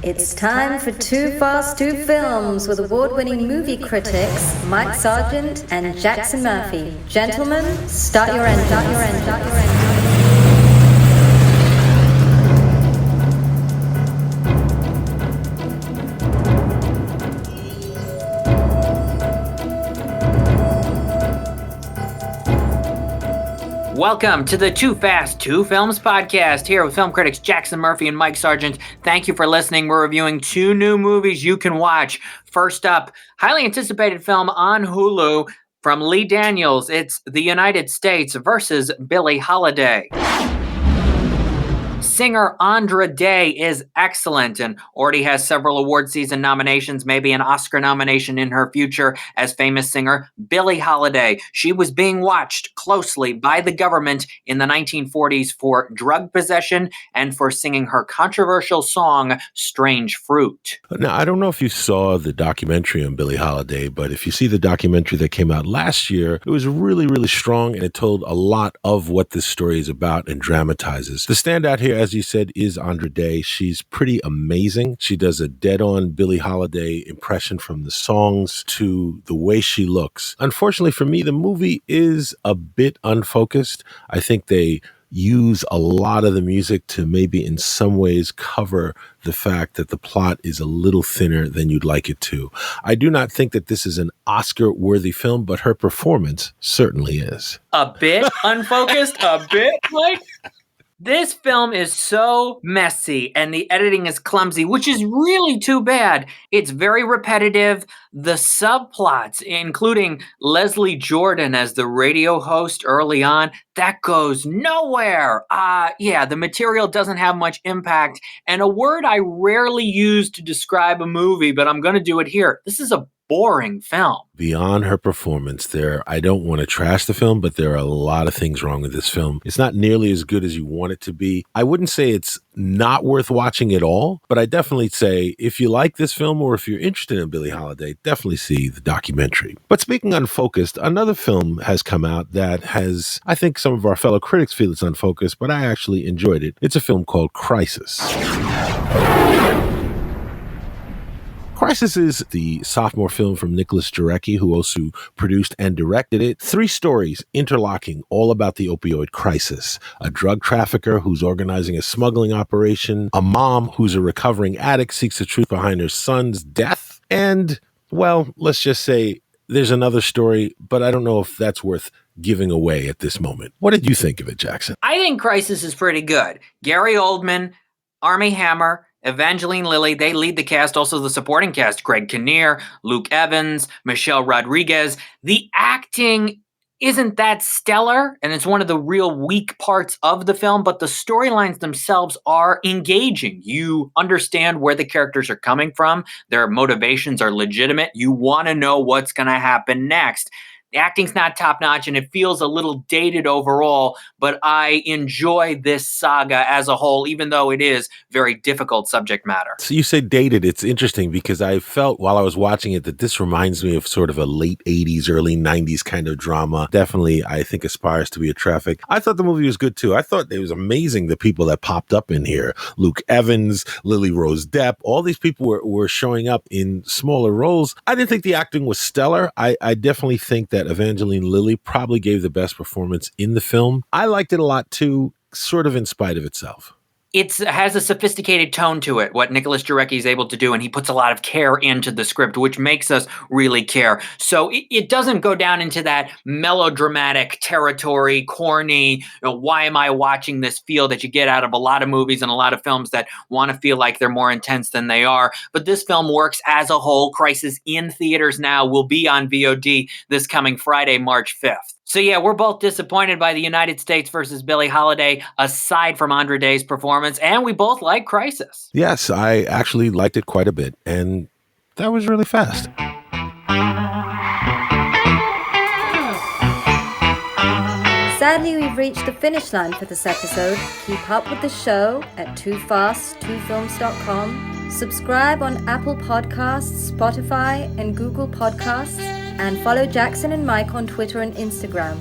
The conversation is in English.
It's time for 2FAST2FILMS with award-winning movie critics Mike Sargent and Jackson Murphy. Gentlemen, start your engine. Welcome to the 2FAST2FILMS podcast, here with film critics Jackson Murphy and Mike Sargent. Thank you for listening. We're reviewing two new movies you can watch. First up, highly anticipated film on Hulu from Lee Daniels. It's The United States versus Billie Holiday. Singer Andra Day is excellent and already has several award season nominations, maybe an Oscar nomination in her future as famous singer Billie Holiday. She was being watched closely by the government in the 1940s for drug possession and for singing her controversial song, Strange Fruit. Now, I don't know if you saw the documentary on Billie Holiday, but if you see the documentary that came out last year, it was really, really strong, and it told a lot of what this story is about and dramatizes. The standout here, as you said, is Andra Day. She's pretty amazing. She does a dead-on Billie Holiday impression from the songs to the way she looks. Unfortunately for me, the movie is a bit unfocused. I think they use a lot of the music to maybe in some ways cover the fact that the plot is a little thinner than you'd like it to. I do not think that this is an Oscar-worthy film, but her performance certainly is. A bit unfocused? A bit, Mike? This film is so messy and the editing is clumsy, which is really too bad. It's very repetitive. The subplots, including Leslie Jordan as the radio host early on, that goes nowhere. The material doesn't have much impact. And a word I rarely use to describe a movie, but I'm going to do it here. This is a boring film. Beyond her performance I don't want to trash the film, but there are a lot of things wrong with this film. It's not nearly as good as you want it to be. I wouldn't say it's not worth watching at all, but I definitely say if you like this film or if you're interested in Billie Holiday, definitely see the documentary. But speaking unfocused, another film has come out that has, I think some of our fellow critics feel it's unfocused, but I actually enjoyed it. It's a film called Crisis. Crisis is the sophomore film from Nicholas Jarecki, who also produced and directed it. 3 stories interlocking all about the opioid crisis. A drug trafficker who's organizing a smuggling operation, a mom who's a recovering addict seeks the truth behind her son's death, and, well, let's just say there's another story, but I don't know if that's worth giving away at this moment. What did you think of it, Jackson? I think Crisis is pretty good. Gary Oldman, Armie Hammer, Evangeline Lilly, they lead the cast, also the supporting cast, Greg Kinnear, Luke Evans, Michelle Rodriguez. The acting isn't that stellar, and it's one of the real weak parts of the film, but the storylines themselves are engaging. You understand where the characters are coming from. Their motivations are legitimate. You want to know what's going to happen next. The acting's not top-notch, and it feels a little dated overall, but I enjoy this saga as a whole, even though it is very difficult subject matter. So you say dated. It's interesting because I felt while I was watching it that this reminds me of sort of a late 80s, early 90s kind of drama. Definitely, I think, aspires to be a Traffic. I thought the movie was good, too. I thought it was amazing, the people that popped up in here. Luke Evans, Lily Rose Depp, all these people were showing up in smaller roles. I didn't think the acting was stellar. I definitely think that Evangeline Lilly probably gave the best performance in the film. I liked it a lot too, sort of in spite of itself. It has a sophisticated tone to it, what Nicholas Jarecki is able to do, and he puts a lot of care into the script, which makes us really care. So it doesn't go down into that melodramatic territory, corny, why am I watching this feel that you get out of a lot of movies and a lot of films that want to feel like they're more intense than they are. But this film works as a whole. Crisis in theaters now, will be on VOD this coming Friday, March 5th. So yeah, we're both disappointed by The United States versus Billie Holiday, aside from Andra Day's performance, and we both like Crisis. Yes, I actually liked it quite a bit, and that was really fast. Sadly, we've reached the finish line for this episode. Keep up with the show at 2FAST2FILMS.com. Subscribe on Apple Podcasts, Spotify, and Google Podcasts. And follow Jackson and Mike on Twitter and Instagram.